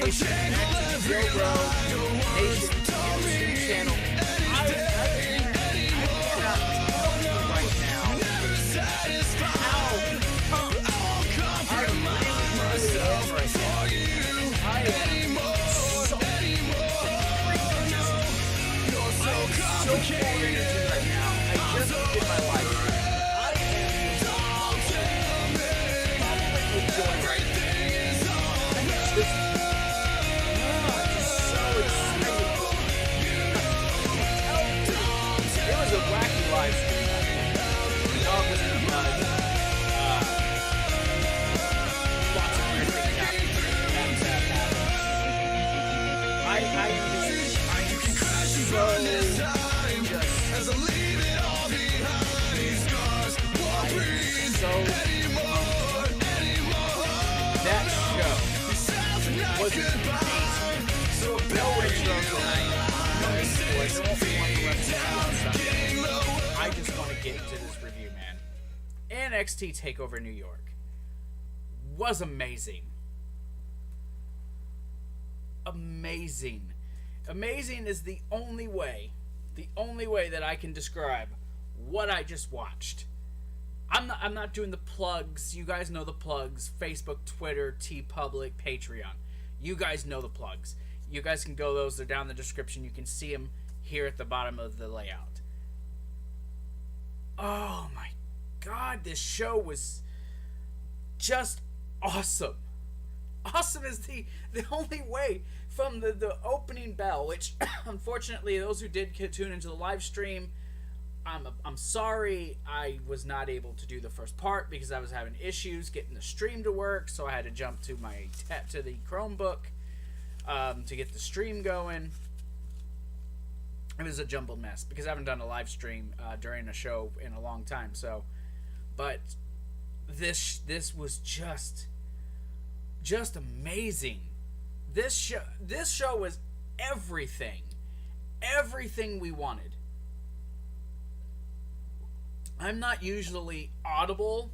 Nation, Joe Cronin Nation, YouTube channel. I cannot tell you right now how pumped I really am right now. I am so full energy right now. I just did my life. I am enjoying it. A wacky live stream. Lots of weird things happening. I'm that show was amazing. No intro tonight. I just want to get into this review, man. NXT TakeOver New York was amazing. Amazing. Amazing is the only way that I can describe what I just watched. I'm not doing the plugs. You guys know the plugs. Facebook, Twitter, TeePublic, Patreon. You guys know the plugs. You guys can go those. They're down in the description. You can see them here at the bottom of the layout. Oh my God, this show was just awesome. Awesome is the only way. From the opening bell, which unfortunately those who did tune into the live stream, I'm sorry I was not able to do the first part because I was having issues getting the stream to work, so I had to jump to the Chromebook to get the stream going. It was a jumbled mess because I haven't done a live stream during a show in a long time. So, but this was just amazing. This show was everything we wanted. I'm not usually audible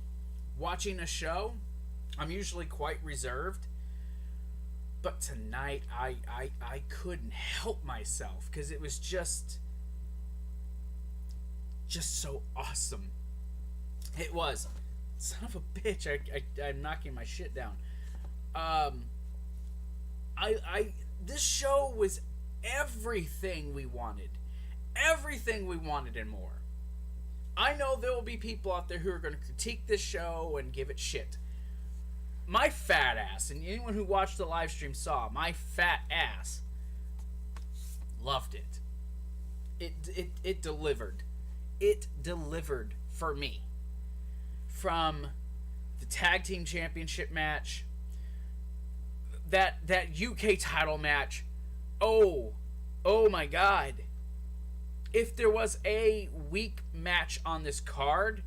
watching a show. I'm usually quite reserved. But tonight, I couldn't help myself because it was just so awesome. It was. Son of a bitch, I'm knocking my shit down. This show was everything we wanted. Everything we wanted and more. I know there will be people out there who are going to critique this show and give it shit. My fat ass, and anyone who watched the live stream saw, my fat ass loved it. It delivered. It delivered for me. From the tag team championship match, that UK title match, oh my God. If there was a weak match on this card,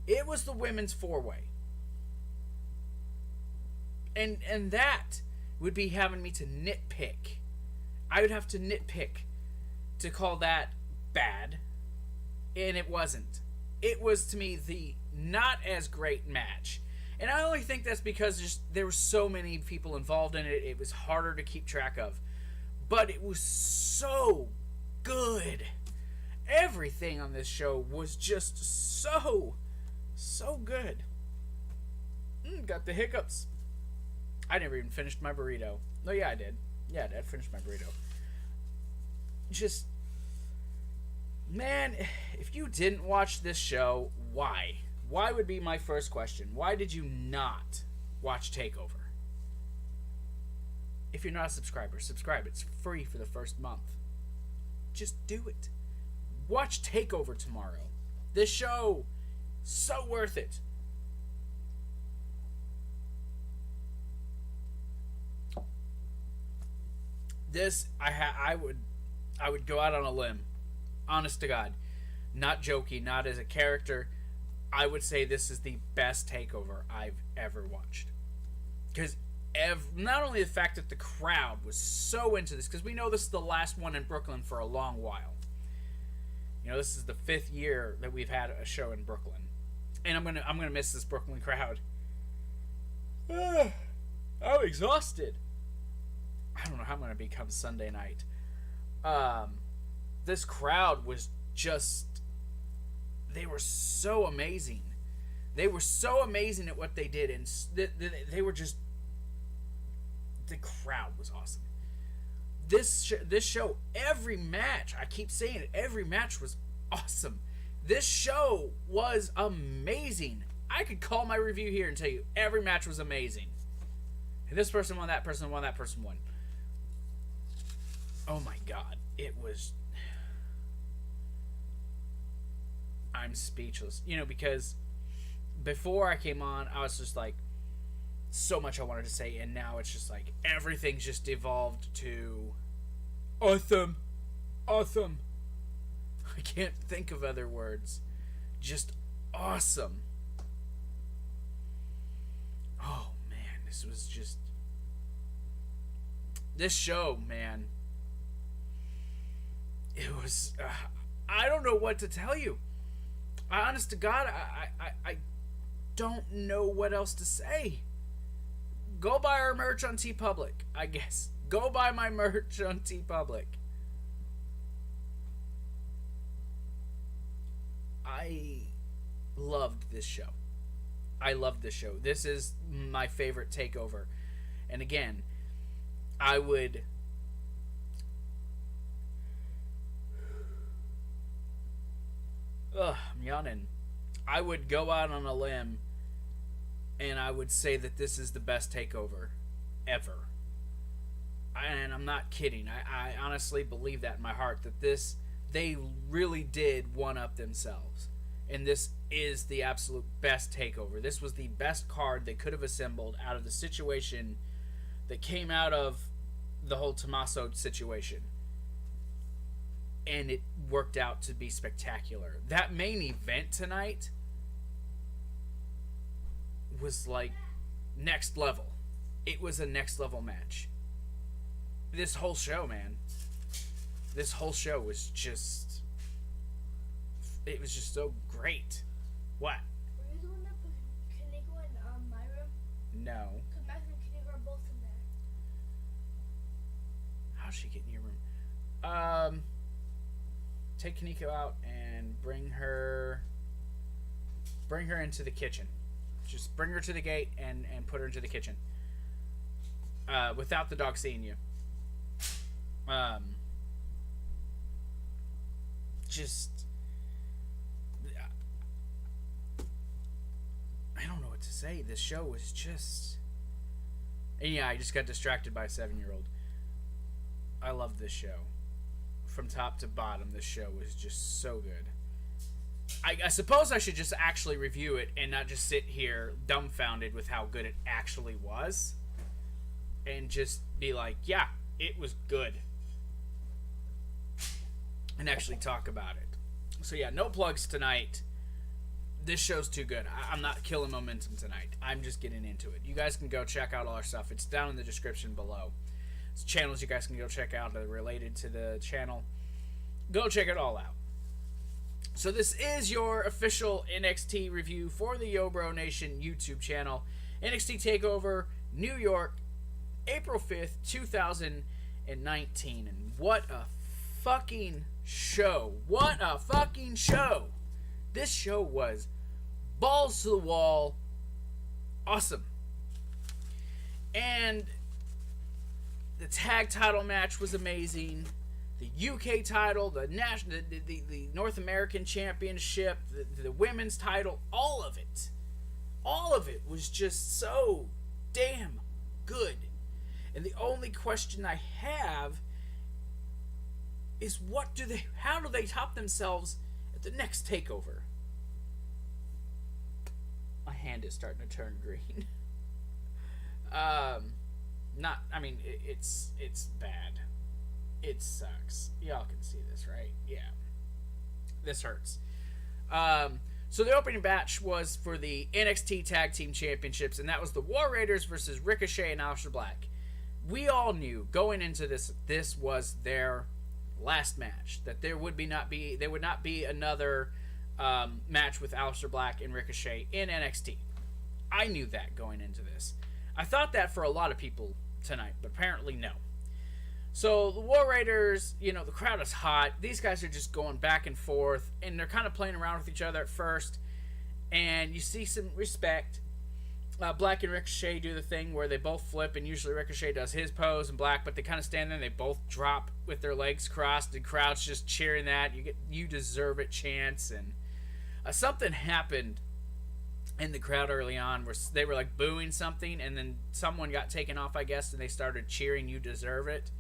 it was the women's four-way. And that would be having me to nitpick. I would have to nitpick to call that bad. And it wasn't. It was, to me, the not as great match. And I only think that's because there were so many people involved in it. It was harder to keep track of. But it was so good. Everything on this show was just so good. Got the hiccups. I never even finished my burrito. No, yeah, I did. Yeah, I did finish my burrito. Just, man, if you didn't watch this show, why? Why would be my first question. Why did you not watch TakeOver? If you're not a subscriber, subscribe. It's free for the first month. Just do it. Watch TakeOver tomorrow. This show, so worth it. This, I would go out on a limb. Honest to God. Not jokey, not as a character. I would say this is the best TakeOver I've ever watched. Because not only the fact that the crowd was so into this, because we know this is the last one in Brooklyn for a long while. You know, this is the 5th year that we've had a show in Brooklyn. And I'm gonna miss this Brooklyn crowd. I'm exhausted. I don't know how I'm going to become Sunday night. This crowd was just, they were so amazing. They were so amazing at what they did, and they were just, the crowd was awesome. This show, every match, I keep saying it, every match was awesome. This show was amazing. I could call my review here and tell you every match was amazing. And this person won, that person won, that person won. Oh my god, it was... I'm speechless. You know, because before I came on, I was just like, so much I wanted to say, and now it's just like, everything's just evolved to... awesome. Awesome. I can't think of other words. Just awesome. Oh, man, this was just... This show, man... It was... I don't know what to tell you. Honest to God, I don't know what else to say. Go buy our merch on TeePublic, I guess. Go buy my merch on TeePublic. I loved this show. I loved this show. This is my favorite takeover. And again, I would... I'm yawning. I would go out on a limb and I would say that this is the best takeover ever. And I'm not kidding. I honestly believe that in my heart, that this, they really did one-up themselves. And this is the absolute best takeover. This was the best card they could have assembled out of the situation that came out of the whole Tommaso situation. And it worked out to be spectacular. That main event tonight was like next level. It was a next level match. This whole show, man. This whole show was just... It was just so great. What? Were you the one that put Kaneko in my room? No. Because Max and Kaneko are both in there. How'd she get in your room? Take Kaneko out and bring her into the kitchen. Just bring her to the gate and put her into the kitchen. Without the dog seeing you. Just... I don't know what to say. This show was just... And yeah, I just got distracted by a 7-year-old. I love this show. From top to bottom, this show was just so good. I suppose I should just actually review it and not just sit here dumbfounded with how good it actually was. And just be like, yeah, it was good. And actually talk about it. So yeah, no plugs tonight. This show's too good. I'm not killing momentum tonight. I'm just getting into it. You guys can go check out all our stuff. It's down in the description below. It's channels you guys can go check out that are related to the channel. Go check it all out. So this is your official NXT review for the YoBro Nation YouTube channel. NXT TakeOver New York, April 5th, 2019. And what a fucking show. What a fucking show. This show was balls to the wall awesome. And the tag title match was amazing. The UK title, the North American Championship, the women's title, all of it was just so damn good. And the only question I have is how do they top themselves at the next takeover? My hand is starting to turn green. It's bad. It sucks. Y'all can see this, right? Yeah. This hurts. So the opening match was for the NXT Tag Team Championships, and that was the War Raiders versus Ricochet and Aleister Black. We all knew going into this was their last match, that there would not be another match with Aleister Black and Ricochet in NXT. I knew that going into this. I thought that for a lot of people tonight, but apparently no. So the War Raiders, the crowd is hot. These guys are just going back and forth, and they're kind of playing around with each other at first. And you see some respect. Black and Ricochet do the thing where they both flip, and usually Ricochet does his pose, and Black, but they kind of stand there and they both drop with their legs crossed, and crowd's just cheering that. You get "You deserve it" chants, and something happened in the crowd early on where they were like booing something, and then someone got taken off, I guess, and they started cheering "You deserve it."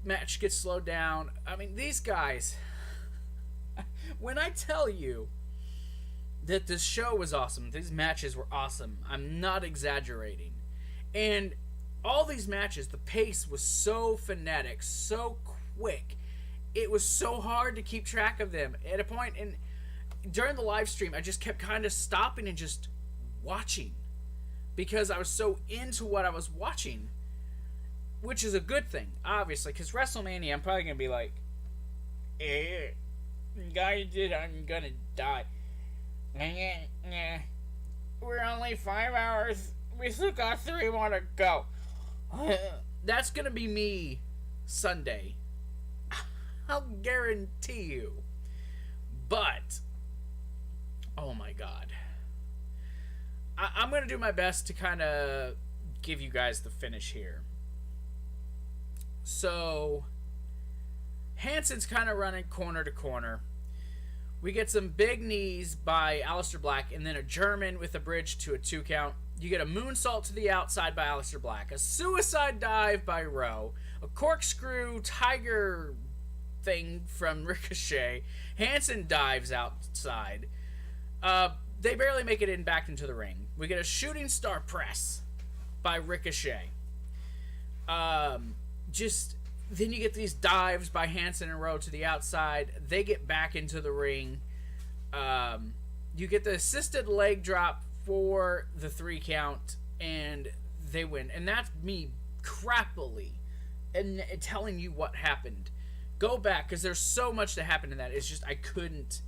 Match gets slowed down. I mean, these guys, when I tell you that this show was awesome, these matches were awesome, I'm not exaggerating. And all these matches, the pace was so frenetic, so quick. It was so hard to keep track of them. At a point during the live stream, I just kept kind of stopping and just watching because I was so into what I was watching, which is a good thing, obviously, because WrestleMania, I'm probably going to be like, guy did, I'm going to die. We're only 5 hours. We still got 3 more to go. That's gonna be me Sunday. I'll guarantee you. But, oh my god. I'm gonna do my best to kind of give you guys the finish here. So, Hanson's kind of running corner to corner. We get some big knees by Aleister Black, and then a German with a bridge to a 2 count. You get a moonsault to the outside by Aleister Black, a suicide dive by Rowe, a corkscrew tiger thing from Ricochet. Hanson dives outside. They barely make it back into the ring. We get a shooting star press by Ricochet. Then you get these dives by Hanson and Rowe to the outside. They get back into the ring. You get the assisted leg drop for the 3 count, and they win. And that's me crappily and telling you what happened. Go back, because there's so much that happened in that. It's just I couldn't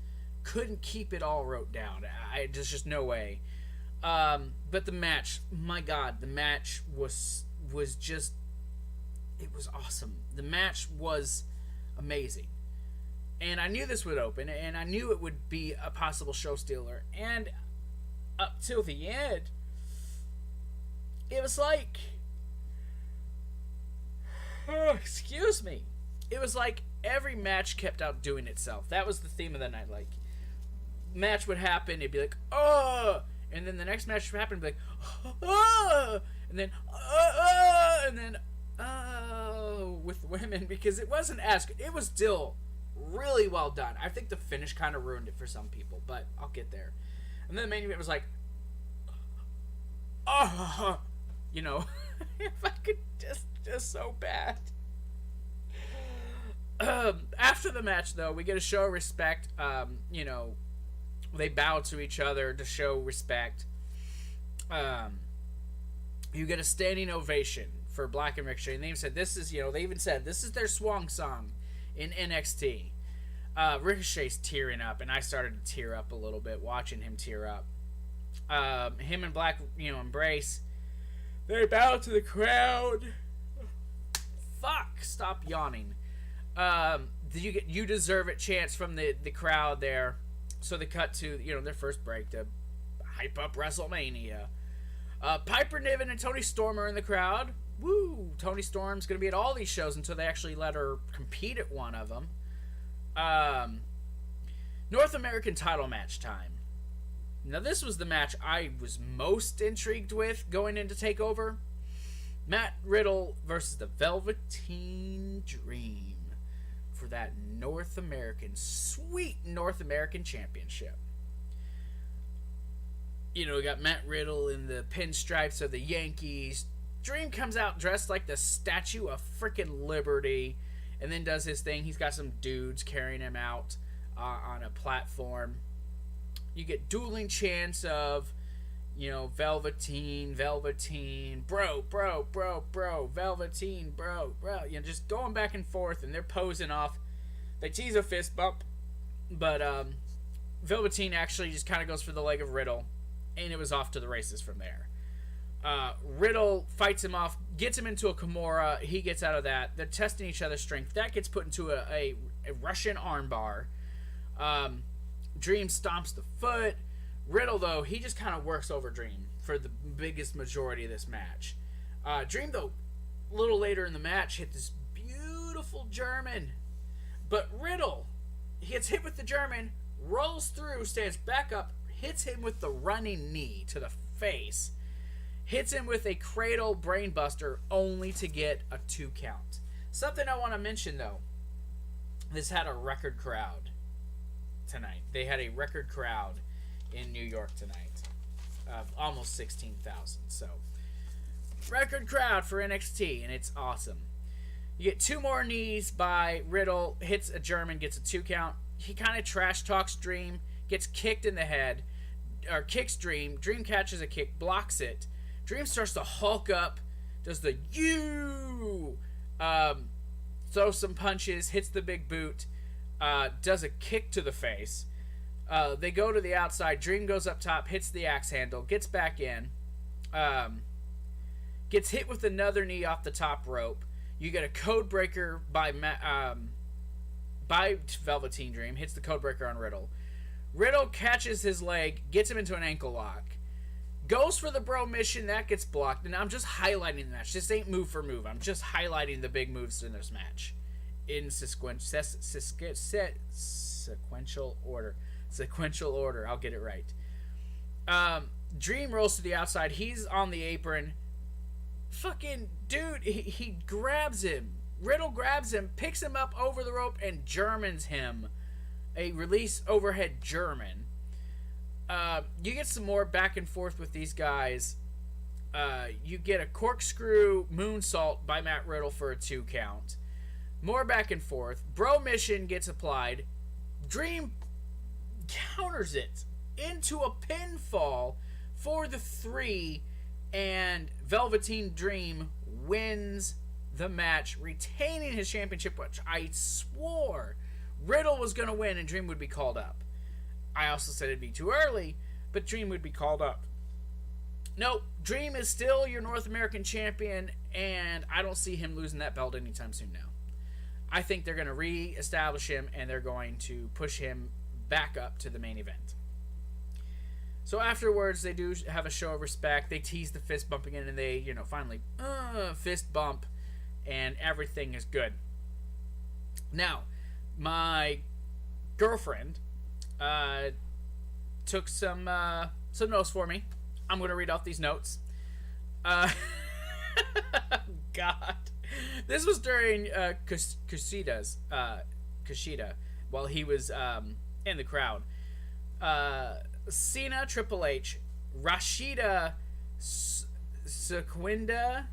keep it all wrote down. There's just no way. But the match, my God, the match was just... It was awesome. The match was amazing. And I knew this would open, and I knew it would be a possible show stealer. And up till the end, it was like... excuse me. It was like every match kept outdoing itself. That was the theme of the night. Like, match would happen, it'd be like, oh! And then the next match would happen, it'd be like, oh! And then, and then, with women, because it wasn't as good. It was still really well done. I think the finish kind of ruined it for some people, but I'll get there. And then the main event was like, oh, if I could just so bad. After the match, though, we get a show of respect. They bow to each other to show respect. You get a standing ovation for Black and Ricochet, and they even said this is their swan song in NXT. Ricochet's tearing up, and I started to tear up a little bit watching him tear up. Him and Black, embrace. They bow to the crowd. Fuck! Stop yawning. You get "You deserve it" chants from the crowd there. So they cut to their first break to hype up WrestleMania. Piper Niven and Toni Storm are in the crowd. Woo! Toni Storm's going to be at all these shows until they actually let her compete at one of them. North American title match time. Now, this was the match I was most intrigued with going into TakeOver. Matt Riddle versus the Velveteen Dream for that sweet North American Championship. We got Matt Riddle in the pinstripes of the Yankees. Dream comes out dressed like the Statue of frickin' Liberty and then does his thing. He's got some dudes carrying him out on a platform. You get dueling chants of, Velveteen, bro, Velveteen, bro. Just going back and forth, and they're posing off. They tease a fist bump, but Velveteen actually just kind of goes for the leg of Riddle, and it was off to the races from there. Riddle fights him off, gets him into a Kimura. He gets out of that. They're testing each other's strength. That gets put into a Russian armbar. Dream stomps the foot. Riddle, though, he just kind of works over Dream for the biggest majority of this match. Dream, though, a little later in the match, hit this beautiful German. But Riddle, he gets hit with the German, rolls through, stands back up, hits him with the running knee to the face. Hits him with a cradle brainbuster only to get a 2 count. Something I want to mention, though. This had a record crowd tonight. They had a record crowd in New York tonight of almost 16,000. So, record crowd for NXT, and it's awesome. You get 2 more knees by Riddle, hits a German, gets a 2 count. He kind of trash talks Dream, gets kicked in the head, or kicks Dream. Dream catches a kick, blocks it. Dream starts to hulk up, does the throws some punches, hits the big boot, does a kick to the face. They go to the outside. Dream goes up top, hits the axe handle, gets back in, gets hit with another knee off the top rope. You get a code breaker by Velveteen Dream, hits the code breaker on Riddle. Riddle catches his leg, gets him into an ankle lock. Goes for the bro mission, that gets blocked, and I'm just highlighting the match. This ain't move for move. I'm just highlighting the big moves in this match. In sequential order. Sequential order, I'll get it right. Dream rolls to the outside. He's on the apron. Fucking dude, he grabs him. Riddle grabs him, picks him up over the rope, and Germans him. A release overhead German. You get some more back and forth with these guys. You get a corkscrew moonsault by Matt Riddle for a 2 count. More back and forth. Bro mission gets applied. Dream counters it into a pinfall for the 3, and Velveteen Dream wins the match, retaining his championship, which I swore Riddle was going to win and Dream would be called up. I also said it'd be too early, but Dream would be called up. Nope, Dream is still your North American champion, and I don't see him losing that belt anytime soon now. I think they're going to re-establish him, and they're going to push him back up to the main event. So afterwards, they do have a show of respect. They tease the fist bumping in, and they, finally, fist bump, and everything is good. Now, my girlfriend took some notes for me. I'm going to read off these notes. God. This was during Kushida's while he was in the crowd. Cena, Triple H, Rashida, Sequinda,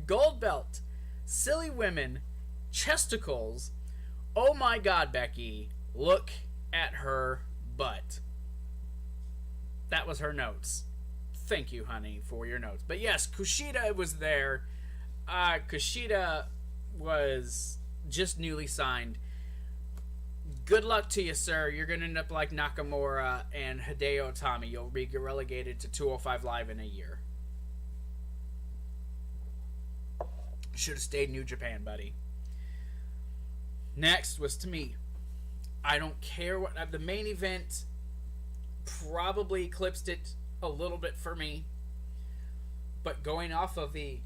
Gold Belt, Silly Women, Chesticles. Oh my God, Becky, look at her butt. That was her notes. Thank you, honey, for your notes. But yes, Kushida was there. Kushida was just newly signed. Good luck to you, sir. You're going to end up like Nakamura and Hideo Itami. You'll be relegated to 205 Live in a year. Should have stayed New Japan, buddy. Next was to me. I don't care what... the main event probably eclipsed it a little bit for me. But going off of the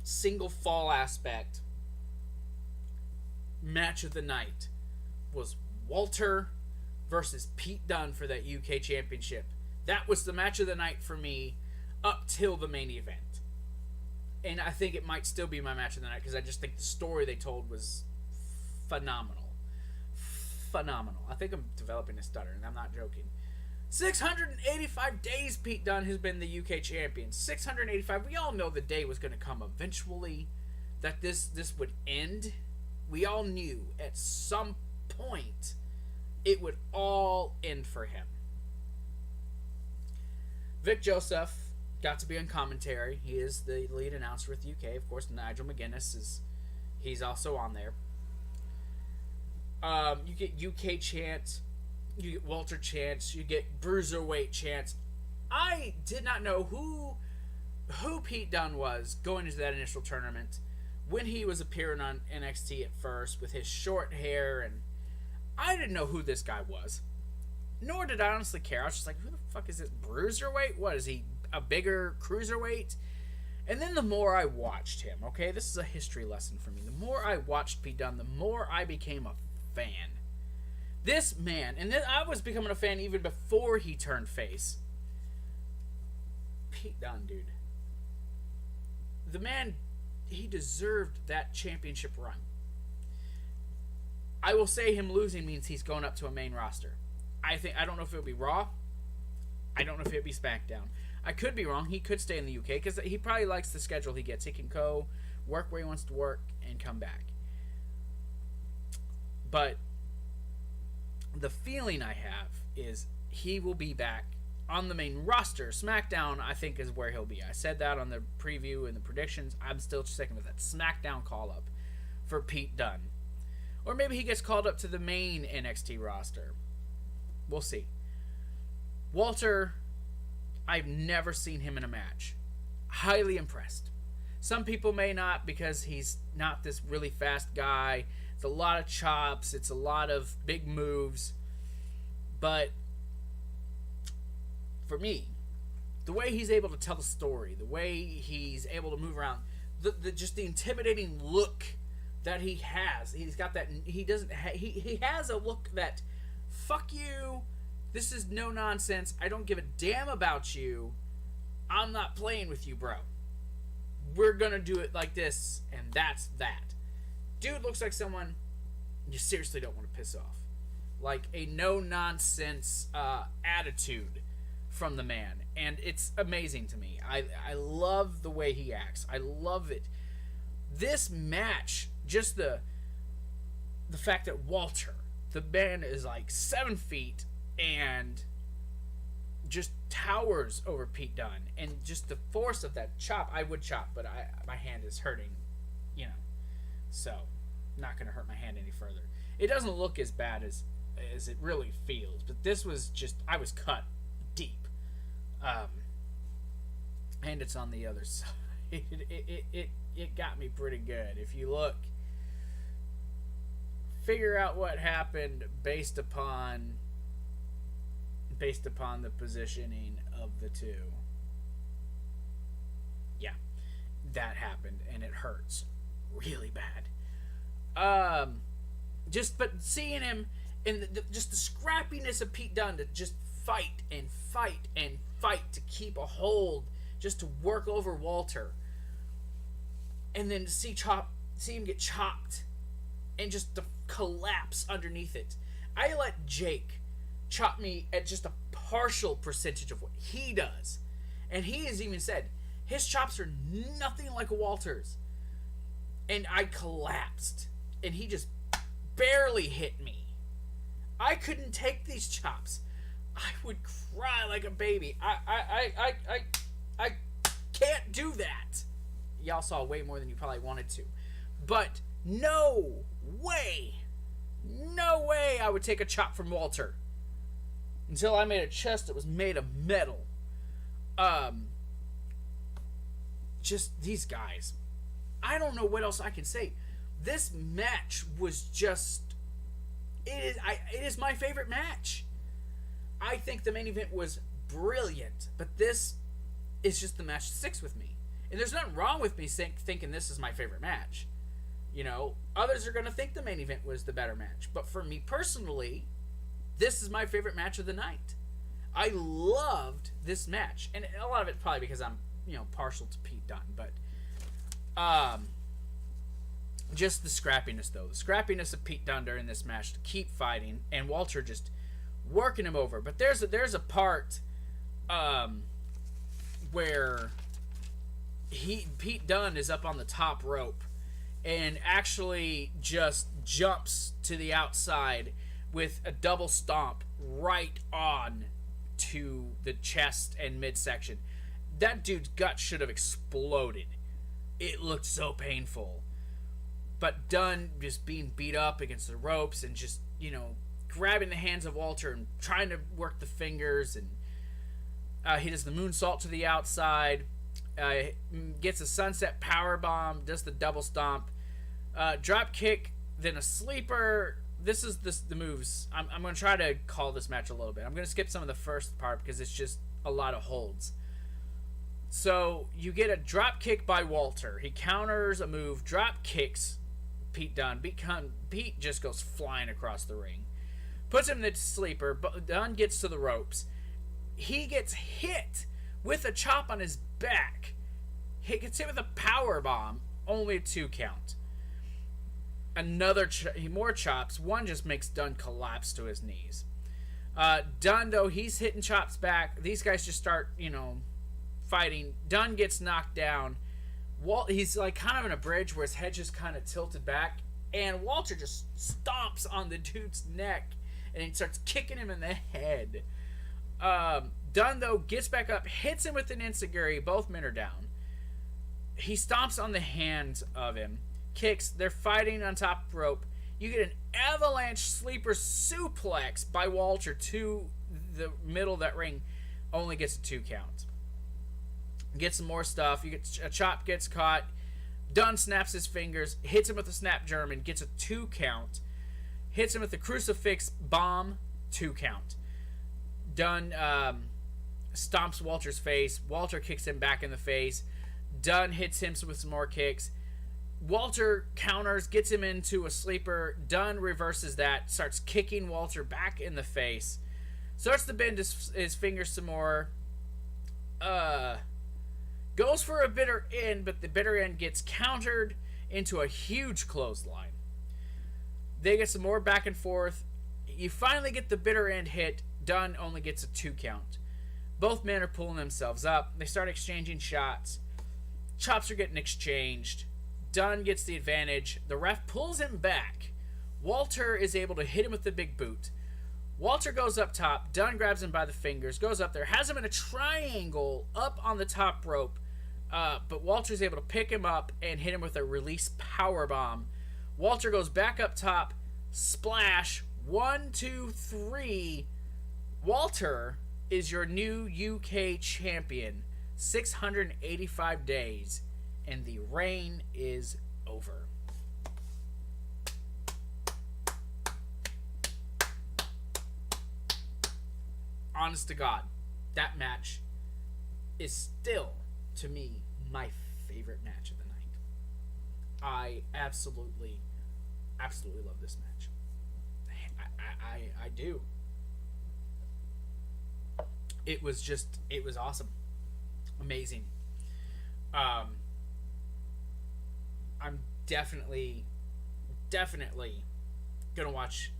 single fall aspect, match of the night was Walter versus Pete Dunne for that UK Championship. That was the match of the night for me up till the main event. And I think it might still be my match of the night because I just think the story they told was phenomenal. Phenomenal. I think I'm developing a stutter, and I'm not joking. 685 days Pete Dunne has been the UK champion. 685. We all know the day was going to come eventually that this would end. We all knew at some point it would all end for him. Vic Joseph got to be on commentary. He is the lead announcer with UK. Of course, Nigel McGuinness he's also on there. You get UK chants, you get Walter chants, you get Bruiserweight chants. I did not know who who Pete Dunne was going into that initial tournament, when he was appearing on NXT at first with his short hair, and I didn't know who this guy was. Nor did I honestly care. I was just like, who the fuck is this? Bruiserweight? What, is he a bigger cruiserweight? And then the more I watched him, okay, this is a history lesson for me. The more I watched Pete Dunne, the more I became a fan. This man, and then I was becoming a fan even before he turned face. Pete Dunne, dude. The man, he deserved that championship run. I will say him losing means he's going up to a main roster. I don't know if it'll be Raw. I don't know if it'll be SmackDown. I could be wrong. He could stay in the UK because he probably likes the schedule he gets. He can go work where he wants to work and come back. But the feeling I have is he will be back on the main roster. SmackDown, I think, is where he'll be. I said that on the preview and the predictions. I'm still sticking with that SmackDown call-up for Pete Dunne. Or maybe he gets called up to the main NXT roster. We'll see. Walter, I've never seen him in a match. Highly impressed. Some people may not because he's not this really fast guy. It's a lot of chops. It's a lot of big moves. But for me, the way he's able to tell the story, the way he's able to move around, just the intimidating look that he has. He's got that. He has a look that, fuck you. This is no nonsense. I don't give a damn about you. I'm not playing with you, bro. We're gonna do it like this, and that's that. Dude looks like someone you seriously don't want to piss off. Like a no-nonsense attitude from the man. And it's amazing to me. I love the way he acts. I love it. This match, just the fact that Walter, the man is like 7 feet and just towers over Pete Dunne, and just the force of that chop. I would chop, but my hand is hurting, so not gonna hurt my hand any further. It doesn't look as bad as it really feels, but this was just, I was cut deep, and it's on the other side. It got me pretty good. If you look, figure out what happened based upon the positioning of the two. Yeah, that happened, and it hurts really bad. But seeing him and just the scrappiness of Pete Dunne to just fight and fight and fight to keep a hold, just to work over Walter, and then to see him get chopped and just to collapse underneath it. I let Jake chop me at just a partial percentage of what he does, and he has even said his chops are nothing like Walter's, and I collapsed, and he just barely hit me. I couldn't take these chops. I would cry like a baby. I can't do that. Y'all saw way more than you probably wanted to, but no way I would take a chop from Walter until I made a chest that was made of metal. Just these guys. I don't know what else I can say. This match was just, it is my favorite match. I think the main event was brilliant, but this is just the match that sticks with me. And there's nothing wrong with me thinking this is my favorite match. Others are going to think the main event was the better match. But for me personally, this is my favorite match of the night. I loved this match. And a lot of it probably because I'm, partial to Pete Dunne. But just the scrappiness, though. The scrappiness of Pete Dunne during this match to keep fighting. And Walter just working him over. But there's a part where Pete Dunne is up on the top rope and actually just jumps to the outside with a double stomp right on to the chest and midsection. That dude's gut should have exploded. It looked so painful. But Dunne just being beat up against the ropes and just, grabbing the hands of Walter and trying to work the fingers, and he does the moonsault to the outside. Gets a sunset power bomb, does the double stomp, drop kick, then a sleeper. This is the moves. I'm going to try to call this match a little bit. I'm going to skip some of the first part because it's just a lot of holds. So you get a drop kick by Walter. He counters a move, drop kicks Pete Dunne. Pete just goes flying across the ring. Puts him in the sleeper. But Dunne gets to the ropes. He gets hit with a chop on his back. He gets hit with a power bomb. Only a 2 count. More chops. One just makes Dunne collapse to his knees. Dunne, though, he's hitting chops back. These guys just start, fighting. Dunne gets knocked down. He's like kind of in a bridge where his head just kind of tilted back, and Walter just stomps on the dude's neck and he starts kicking him in the head. Dunne, though, gets back up, hits him with an enziguri. Both men are down. He stomps on the hands of him, kicks. They're fighting on top rope. You get an avalanche sleeper suplex by Walter to the middle of that ring. Only gets a 2 count. Get some more stuff. You get a chop gets caught. Dunne snaps his fingers, hits him with a snap German, gets a 2 count. Hits him with the crucifix bomb, 2 count. Dunne stomps Walter's face. Walter kicks him back in the face. Dunne hits him with some more kicks. Walter counters, gets him into a sleeper. Dunne reverses that, starts kicking Walter back in the face. Starts to bend his fingers some more. Goes for a bitter end, but the bitter end gets countered into a huge clothesline. They get some more back and forth. You finally get the bitter end hit. Dunne only gets a 2 count. Both men are pulling themselves up. They start exchanging shots. Chops are getting exchanged. Dunne gets the advantage. The ref pulls him back. Walter is able to hit him with the big boot. Walter goes up top. Dunne grabs him by the fingers, goes up there, has him in a triangle up on the top rope. But Walter's able to pick him up and hit him with a release power bomb. Walter goes back up top. Splash. 1, 2, 3. Walter is your new UK champion. 685 days. And the reign is over. Honest to God, that match is still, to me, my favorite match of the night. I absolutely love this match. I do. It was awesome. Amazing. I'm definitely gonna watch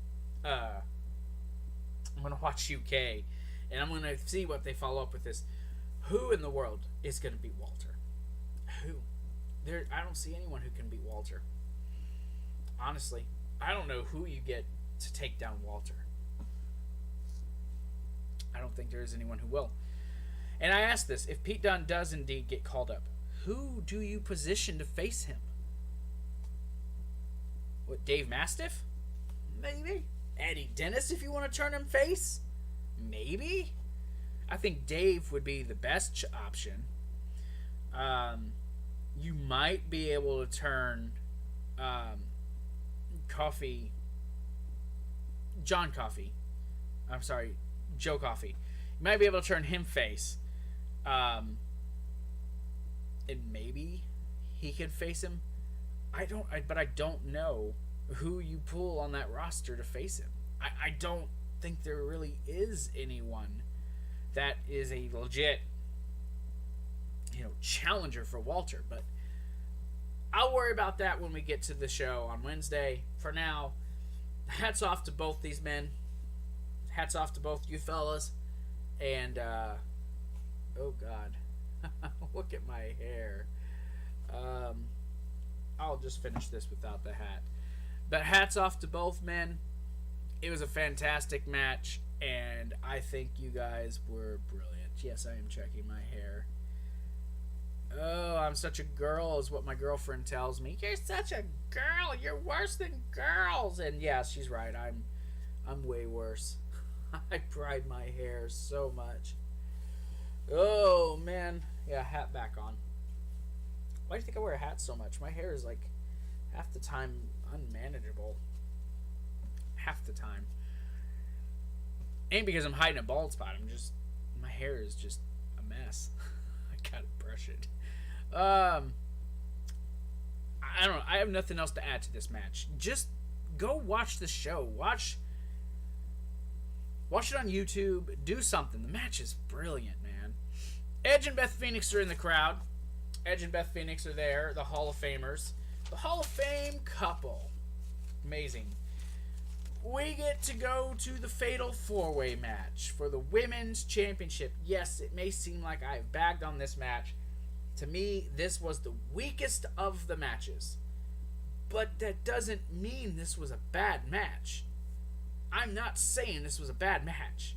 UK, and I'm gonna see what they follow up with this. Who in the world is gonna beat Walter? Who? I don't see anyone who can beat Walter. Honestly, I don't know who you get to take down Walter. I don't think there is anyone who will. And I ask this: if Pete Dunne does indeed get called up, who do you position to face him? What, Dave Mastiff? Maybe. Eddie Dennis, if you want to turn him face? Maybe. I think Dave would be the best option. You might be able to turn Joe Coffey. You might be able to turn him face. And maybe he could face him. But I don't know who you pull on that roster to face him. I don't think there really is anyone that is a legit, challenger for Walter. But I'll worry about that when we get to the show on Wednesday. For now, hats off to both these men. Hats off to both you fellas. And, oh God. Look at my hair. I'll just finish this without the hat. But hats off to both men. It was a fantastic match, and I think you guys were brilliant. Yes, I am checking my hair. Oh, I'm such a girl is what my girlfriend tells me. You're such a girl. You're worse than girls. And yeah, she's right. I'm way worse. I pride my hair so much. Oh, man. Yeah, hat back on. Why do you think I wear a hat so much? My hair is like half the time unmanageable. Half the time. Ain't because I'm hiding a bald spot. My hair is just a mess. I gotta brush it. I don't know. I have nothing else to add to this match. Just go watch the show. Watch it on YouTube. Do something. The match is brilliant, man. Edge and Beth Phoenix are in the crowd. Edge and Beth Phoenix are there. The Hall of Famers. The Hall of Fame couple. Amazing. We get to go to the Fatal 4-Way match for the Women's Championship. Yes, it may seem like I've bagged on this match. To me, this was the weakest of the matches. But that doesn't mean this was a bad match. I'm not saying this was a bad match.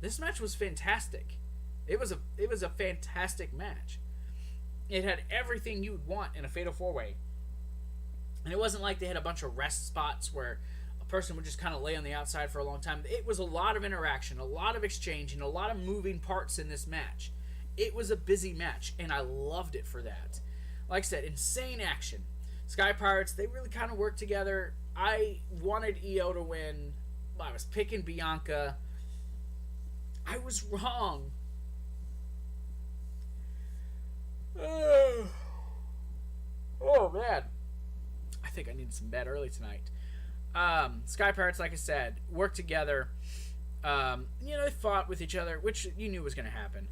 This match was fantastic. It was a fantastic match. It had everything you would want in a Fatal 4-Way. And it wasn't like they had a bunch of rest spots where a person would just kind of lay on the outside for a long time. It was a lot of interaction, a lot of exchange, and a lot of moving parts in this match. It was a busy match, and I loved it for that. Like I said, insane action. Sky Pirates, they really kind of worked together. I wanted Io to win. I was picking Bianca. I was wrong. Oh, man. I think I need some bed early tonight. Sky Pirates, like I said, worked together. They fought with each other, which you knew was going to happen.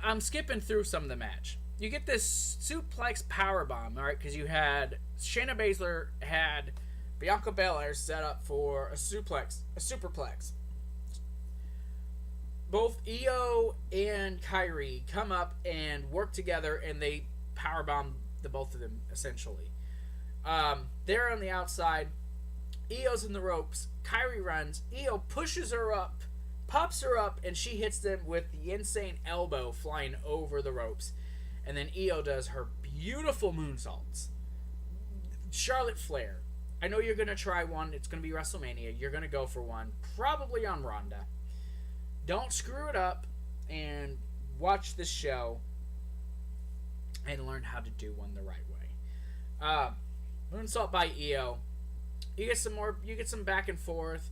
I'm skipping through some of the match. You get this suplex powerbomb, all right, because you had Shayna Baszler had Bianca Belair set up for a superplex. Both Io and Kairi come up and work together, and they powerbomb the both of them, essentially. They're on the outside. Io's in the ropes. Kairi runs. Io pushes her up, pops her up, and she hits them with the insane elbow flying over the ropes. And then Io does her beautiful moonsaults. Charlotte Flair. I know you're going to try one. It's going to be WrestleMania. You're going to go for one. Probably on Ronda. Don't screw it up and watch this show and learn how to do one the right way. Moonsault by Io. You get some back and forth.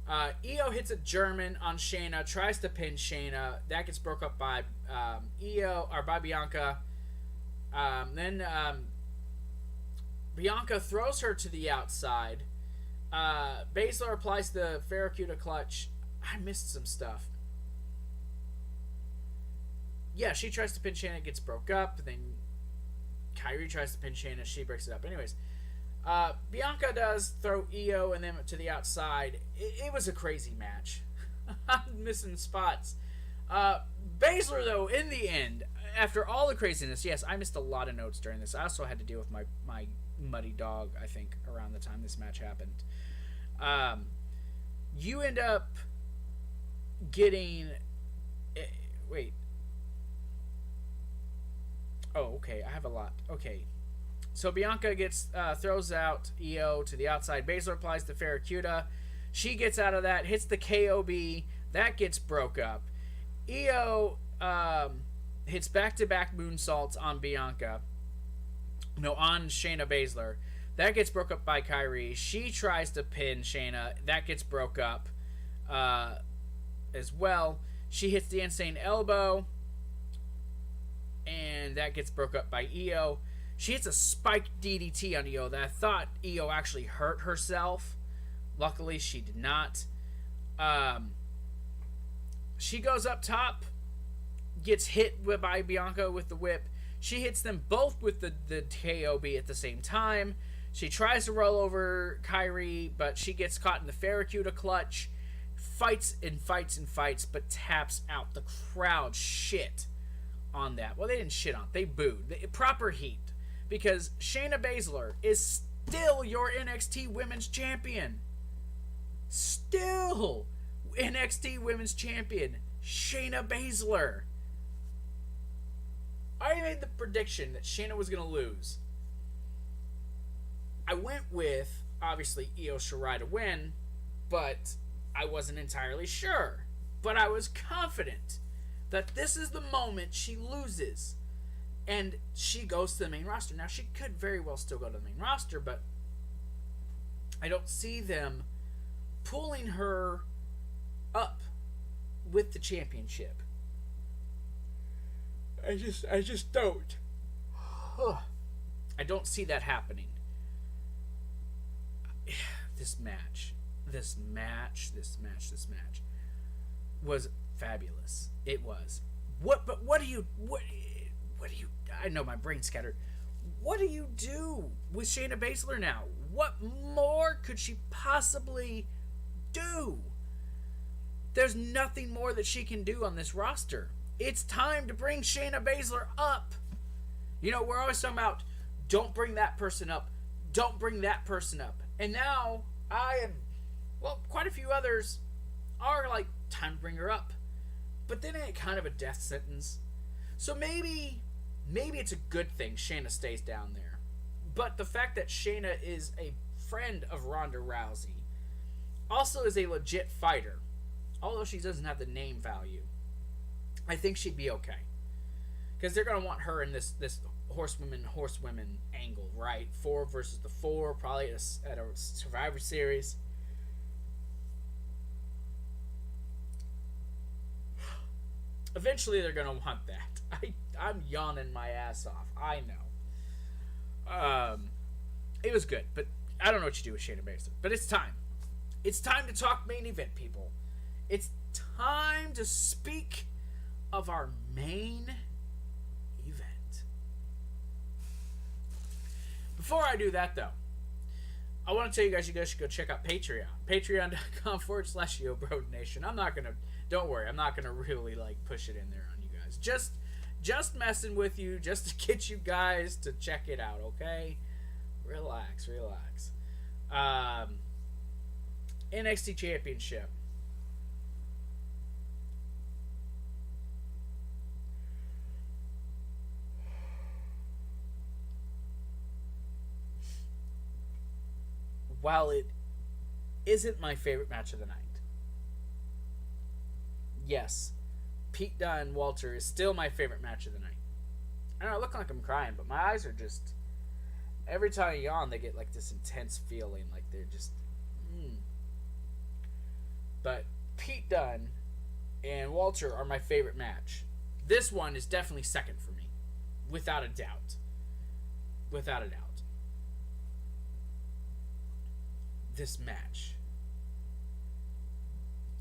Io hits a German on Shayna, tries to pin Shayna. That gets broke up by by Bianca. Then Bianca throws her to the outside. Baszler applies the Farracuda clutch. I missed some stuff. Yeah, she tries to pin Shayna, gets broke up. Then Kairi tries to pin Shayna, she breaks it up. Anyways, Bianca does throw Io and them to the outside. It was a crazy match. I'm missing spots. Baszler, though, in the end, after all the craziness, yes, I missed a lot of notes during this. I also had to deal with my muddy dog, I think, around the time this match happened. You end up getting... Wait. Oh, okay, I have a lot. Okay. So Bianca throws out Io to the outside. Baszler applies the Farracuda. She gets out of that, hits the KOB. That gets broke up. Io hits back-to-back moonsaults on Bianca. No, on Shayna Baszler. That gets broke up by Kairi. She tries to pin Shayna. That gets broke up as well. She hits the insane elbow. And that gets broke up by Io. She hits a spiked DDT on Io that I thought Io actually hurt herself. Luckily, she did not. She goes up top, gets hit by Bianca with the whip. She hits them both with the KOB at the same time. She tries to roll over Kairi, but she gets caught in the Farracuda clutch. Fights and fights and fights, but taps out. The crowd shit on that. Well, they didn't shit on it. They booed. Proper heat. Because Shayna Baszler is still your NXT Women's Champion. Still NXT Women's Champion. Shayna Baszler. I made the prediction that Shayna was going to lose. I went with, obviously, Io Shirai to win, but I wasn't entirely sure. But I was confident that this is the moment she loses. And she goes to the main roster. Now, she could very well still go to the main roster, but I don't see them pulling her up with the championship. I just don't. I don't see that happening. This match was fabulous. It was. What do you I know my brain's scattered. What do you do with Shayna Baszler now? What more could she possibly do? There's nothing more that she can do on this roster. It's time to bring Shayna Baszler up. You know, we're always talking about don't bring that person up. Don't bring that person up. And now quite a few others are like, time to bring her up. But then it's kind of a death sentence. So maybe it's a good thing Shayna stays down there. But the fact that Shayna is a friend of Ronda Rousey, also is a legit fighter, although she doesn't have the name value, I think she'd be okay. Because they're going to want her in this horsewomen angle, right? 4 versus the 4, probably at a Survivor Series. Eventually they're going to want that. I'm yawning my ass off. I know. It was good, but I don't know what you do with Shayna Baszler. But it's time. It's time to talk main event, people. It's time to speak of our main event. Before I do that, though, I want to tell you guys should go check out Patreon. Patreon.com/YoBroNation. Don't worry, I'm not going to really push it in there on you guys. Just messing with you, just to get you guys to check it out, okay? Relax. NXT Championship. While it isn't my favorite match of the night, yes, Pete Dunne Walter is still my favorite match of the night. I know I look like I'm crying, but my eyes are just, every time I yawn, they get this intense feeling, like they're just, But Pete Dunne and Walter are my favorite match. This one is definitely second for me, without a doubt. This match.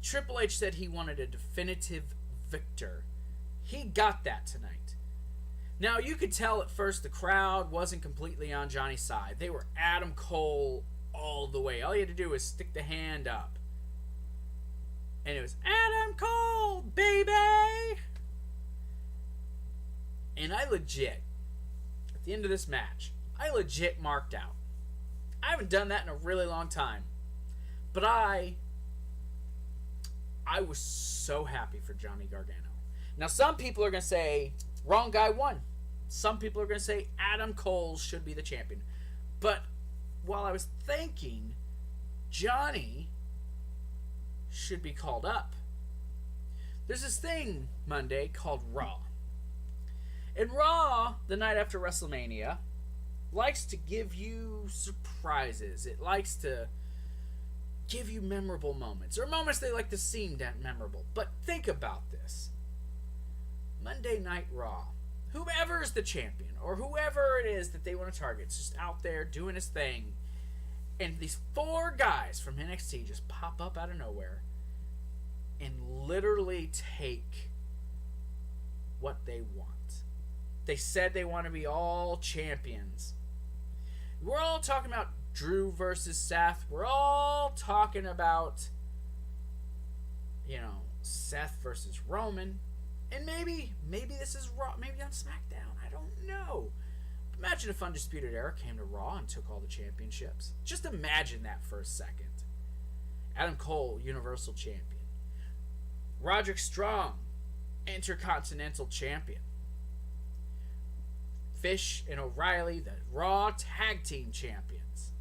Triple H said he wanted a definitive victor. He got that tonight. Now, you could tell at first the crowd wasn't completely on Johnny's side. They were Adam Cole all the way. All you had to do was stick the hand up. And it was Adam Cole, baby! And I legit, at the end of this match, marked out. I haven't done that in a really long time. But I was so happy for Johnny Gargano. Now, some people are going to say, wrong guy won. Some people are going to say Adam Cole should be the champion. But while I was thinking Johnny should be called up, there's this thing Monday called Raw. And Raw, the night after WrestleMania, likes to give you surprises. It likes to give you memorable moments, or moments they like to seem memorable. But think about this. Monday Night Raw, whoever is the champion, or whoever it is that they want to target, is just out there doing his thing, and these 4 guys from NXT just pop up out of nowhere and literally take what they want. They said they want to be all champions. We're all talking about Drew versus Seth. We're all talking about, Seth versus Roman. And maybe this is Raw. Maybe on SmackDown. I don't know. Imagine if Undisputed Era came to Raw and took all the championships. Just imagine that for a second. Adam Cole, Universal Champion. Roderick Strong, Intercontinental Champion. Fish and O'Reilly, the Raw Tag Team Champions.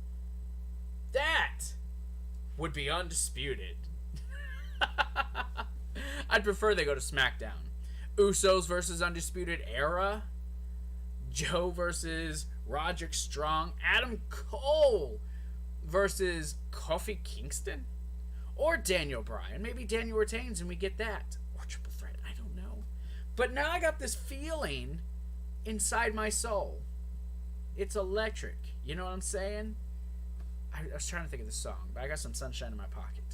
That would be undisputed. I'd prefer they go to SmackDown. Usos versus Undisputed Era. Joe versus Roderick Strong, Adam Cole versus Kofi Kingston, or Daniel Bryan. Maybe Daniel retains and we get that. Or triple threat, I don't know. But now I got this feeling inside my soul. It's electric. You know what I'm saying? I was trying to think of the song, but I got some sunshine in my pocket.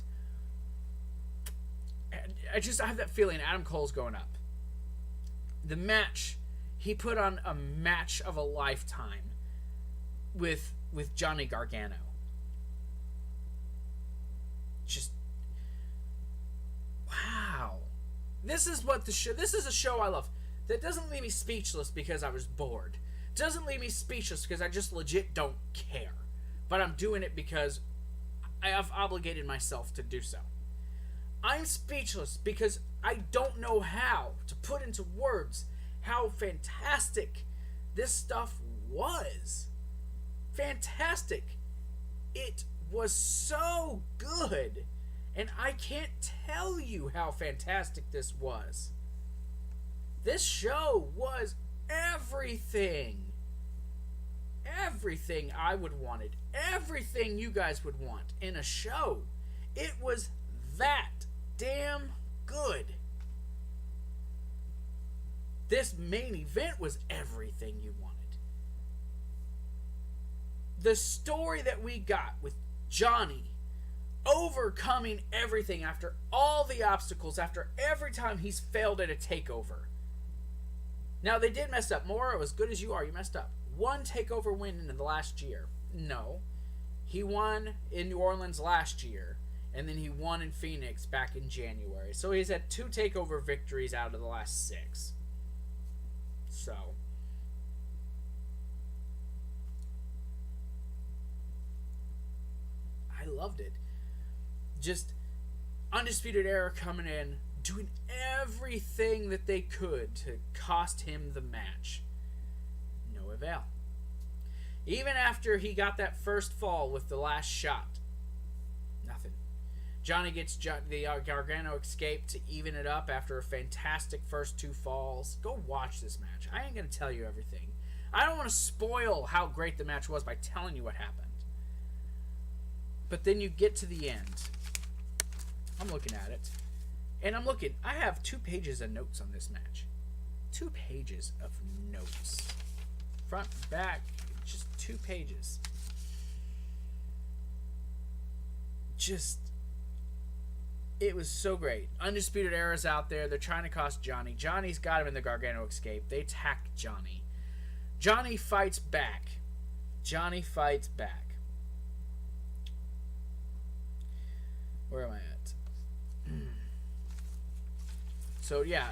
I have that feeling Adam Cole's going up. The match, he put on a match of a lifetime with Johnny Gargano. Just, wow. This is what this is a show I love. That doesn't leave me speechless because I was bored. Doesn't leave me speechless because I just legit don't care. But I'm doing it because I have obligated myself to do so. I'm speechless because I don't know how to put into words how fantastic this stuff was. Fantastic. It was so good. And I can't tell you how fantastic this was. This show was everything. Everything I would wanted. Everything you guys would want in a show. It was that damn good. This main event was everything you wanted. The story that we got with Johnny overcoming everything after all the obstacles, after every time he's failed at a takeover. Now, they did mess up. Mauro, as good as you are, you messed up. One takeover win in the last year. No. He won in New Orleans last year, and then he won in Phoenix back in January. So he's had 2 takeover victories out of the last 6. So, I loved it. Just Undisputed Era coming in, doing everything that they could to cost him the match. No avail. Even after he got that first fall with the last shot, nothing. Johnny gets the Gargano escape to even it up after a fantastic first 2 falls. Go watch this match. I ain't going to tell you everything. I don't want to spoil how great the match was by telling you what happened. But then you get to the end. I'm looking at it. And I have 2 pages of notes on this match. 2 pages of notes. Front, back, just 2 pages. It was so great. Undisputed Era's out there. They're trying to cost Johnny. Johnny's got him in the Gargano escape. They attack Johnny. Johnny fights back. Where am I at? So, yeah.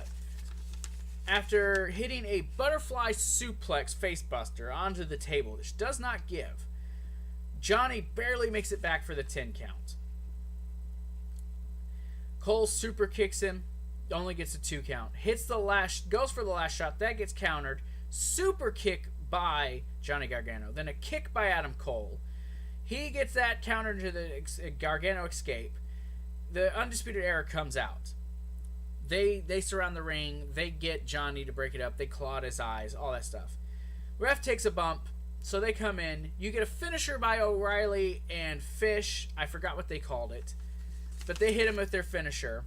After hitting a butterfly suplex facebuster onto the table, which does not give, Johnny barely makes it back for the 10 count. Cole super kicks him, only gets a 2 count. Goes for the last shot, that gets countered. Super kick by Johnny Gargano, then a kick by Adam Cole. He gets that countered to the Gargano escape. The Undisputed Era comes out. They surround the ring. They get Johnny to break it up. They claw at his eyes, all that stuff. Ref takes a bump, so they come in. You get a finisher by O'Reilly and Fish. I forgot what they called it. But they hit him with their finisher.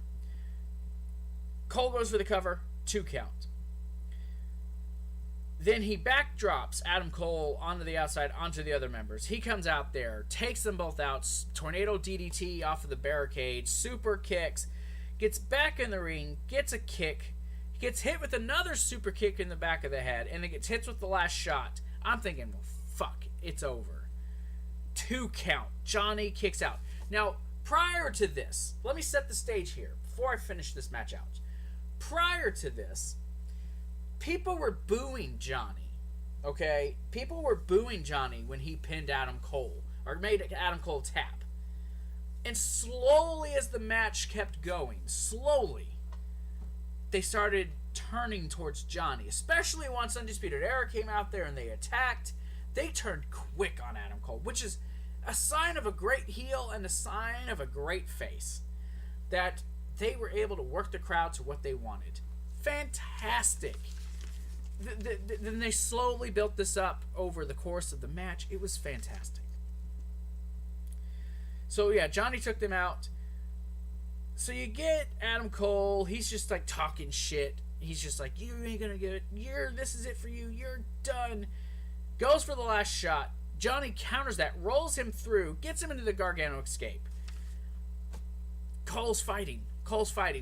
Cole goes for the cover. 2 count. Then he backdrops Adam Cole onto the outside, onto the other members. He comes out there, takes them both out. Tornado DDT off of the barricade. Super kicks. Gets back in the ring. Gets a kick. Gets hit with another super kick in the back of the head. And then gets hit with the last shot. I'm thinking, well, fuck. It's over. 2 count. Johnny kicks out. Now, prior to this, let me set the stage here before I finish this match out. Prior to this, people were booing Johnny, okay? People were booing Johnny when he pinned Adam Cole, or made Adam Cole tap. And slowly as the match kept going, they started turning towards Johnny, especially once Undisputed Era came out there and they attacked. They turned quick on Adam Cole, which is a sign of a great heel and a sign of a great face. That they were able to work the crowd to what they wanted. Fantastic. then they slowly built this up over the course of the match. It was fantastic. So yeah, Johnny took them out. So you get Adam Cole. He's just like talking shit. He's just like, you ain't gonna get it. This is it for you. You're done. Goes for the last shot. Johnny counters that, rolls him through, gets him into the Gargano escape. Cole's fighting.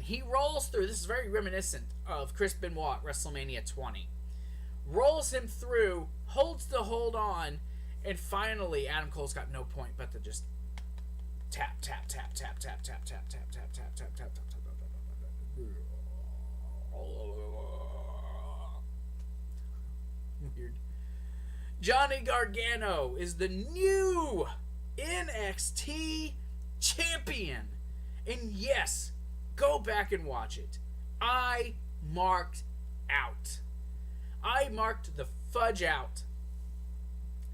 He rolls through. This is very reminiscent of Chris Benoit, WrestleMania 20. Rolls him through, holds the hold on, and finally Adam Cole's got no point but to just tap. Weird. Johnny Gargano is the new NXT champion. And yes, go back and watch it. I marked out. I marked the fudge out.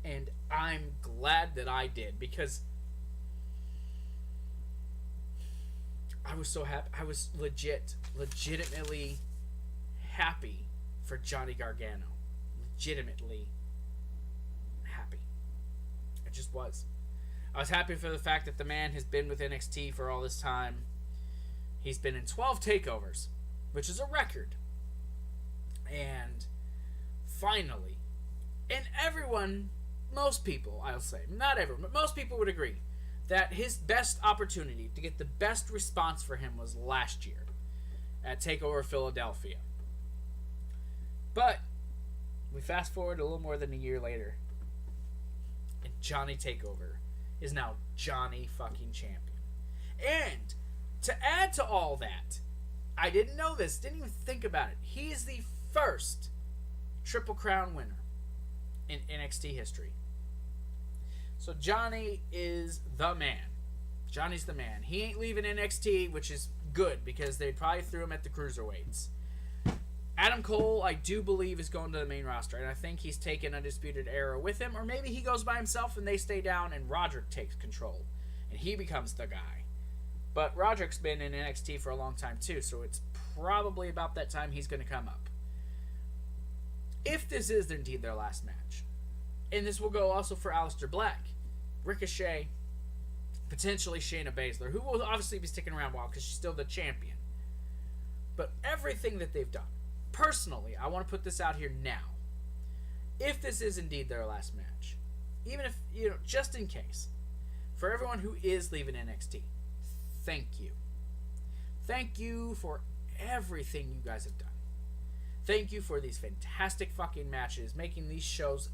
And I'm glad that I did, because I was so happy. I was legitimately happy for Johnny Gargano. Legitimately happy. I just was. I was happy for the fact that the man has been with NXT for all this time. He's been in 12 takeovers, which is a record. And finally, and everyone, most people, I'll say, not everyone, but most people would agree that his best opportunity to get the best response for him was last year at TakeOver Philadelphia. But we fast forward a little more than a year later, and Johnny TakeOver is now Johnny fucking Champion. And to add to all that, I didn't know this, didn't even think about it. He is the first Triple Crown winner in NXT history. So Johnny is the man. Johnny's the man. He ain't leaving NXT, which is good, because they probably threw him at the cruiserweights. Adam Cole, I do believe, is going to the main roster, and I think he's taken Undisputed Era with him, or maybe he goes by himself and they stay down and Roderick takes control, and he becomes the guy. But Roderick's been in NXT for a long time too, so it's probably about that time he's going to come up. If this is indeed their last match, and this will go also for Aleister Black, Ricochet, potentially Shayna Baszler, who will obviously be sticking around a while because she's still the champion. But everything that they've done, personally, I want to put this out here now. If this is indeed their last match, even if, just in case, for everyone who is leaving NXT, thank you. Thank you for everything you guys have done. Thank you for these fantastic fucking matches, making these shows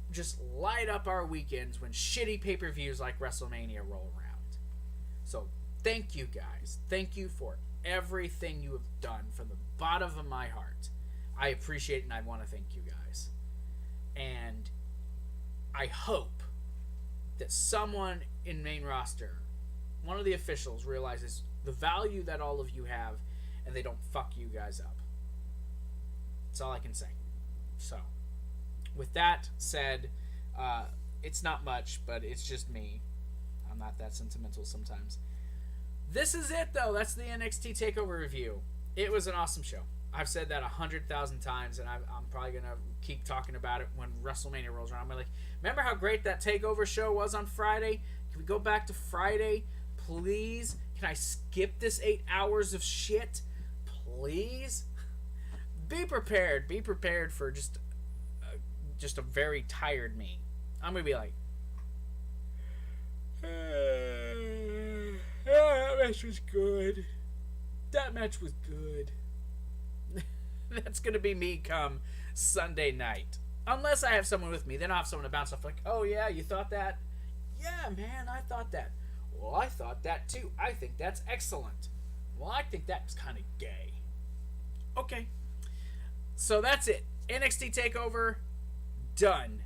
just light up our weekends when shitty pay-per-views like WrestleMania roll around. So, thank you guys. Thank you for everything you have done from the bottom of my heart. I appreciate it, and I want to thank you guys. And I hope that someone in main roster, one of the officials, realizes the value that all of you have, and they don't fuck you guys up. That's all I can say. So, with that said, it's not much, but it's just me. I'm not that sentimental sometimes. This is it, though. That's the NXT TakeOver review. It was an awesome show. I've said that 100,000 times, and I'm probably going to keep talking about it when WrestleMania rolls around. I'm like, remember how great that TakeOver show was on Friday? Can we go back to Friday, please? Can I skip this 8 hours of shit? Please? Be prepared. Be prepared for just a very tired me. I'm going to be like, that match was good. That match was good. That's going to be me come Sunday night. Unless I have someone with me. Then I'll have someone to bounce off like, oh yeah, you thought that? Yeah, man, I thought that. Well, I thought that too. I think that's excellent. Well, I think that's kind of gay. Okay. So that's it. NXT TakeOver, done.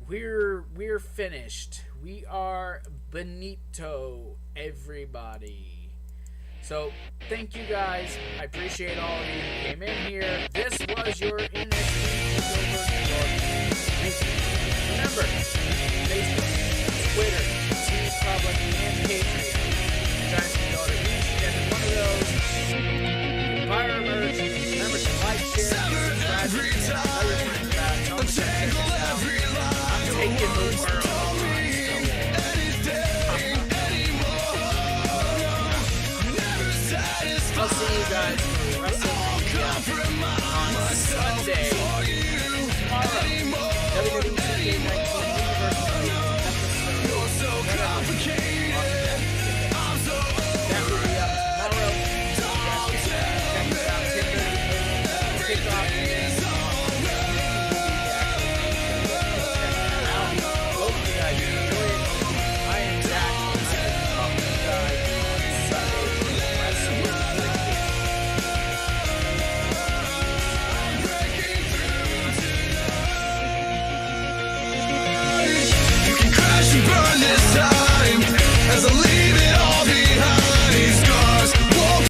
We're finished. We are Benito, everybody. So, thank you guys. I appreciate all of you who came in here. This was your NXT TakeOver. Remember, Facebook, Twitter, TeePublic, and Patreon. Trying to go to each and every one of those. Buy our merch. Remember to like, share, and subscribe. I'll see you guys for WrestleMania on Sunday. Tomorrow. WWE 2K19.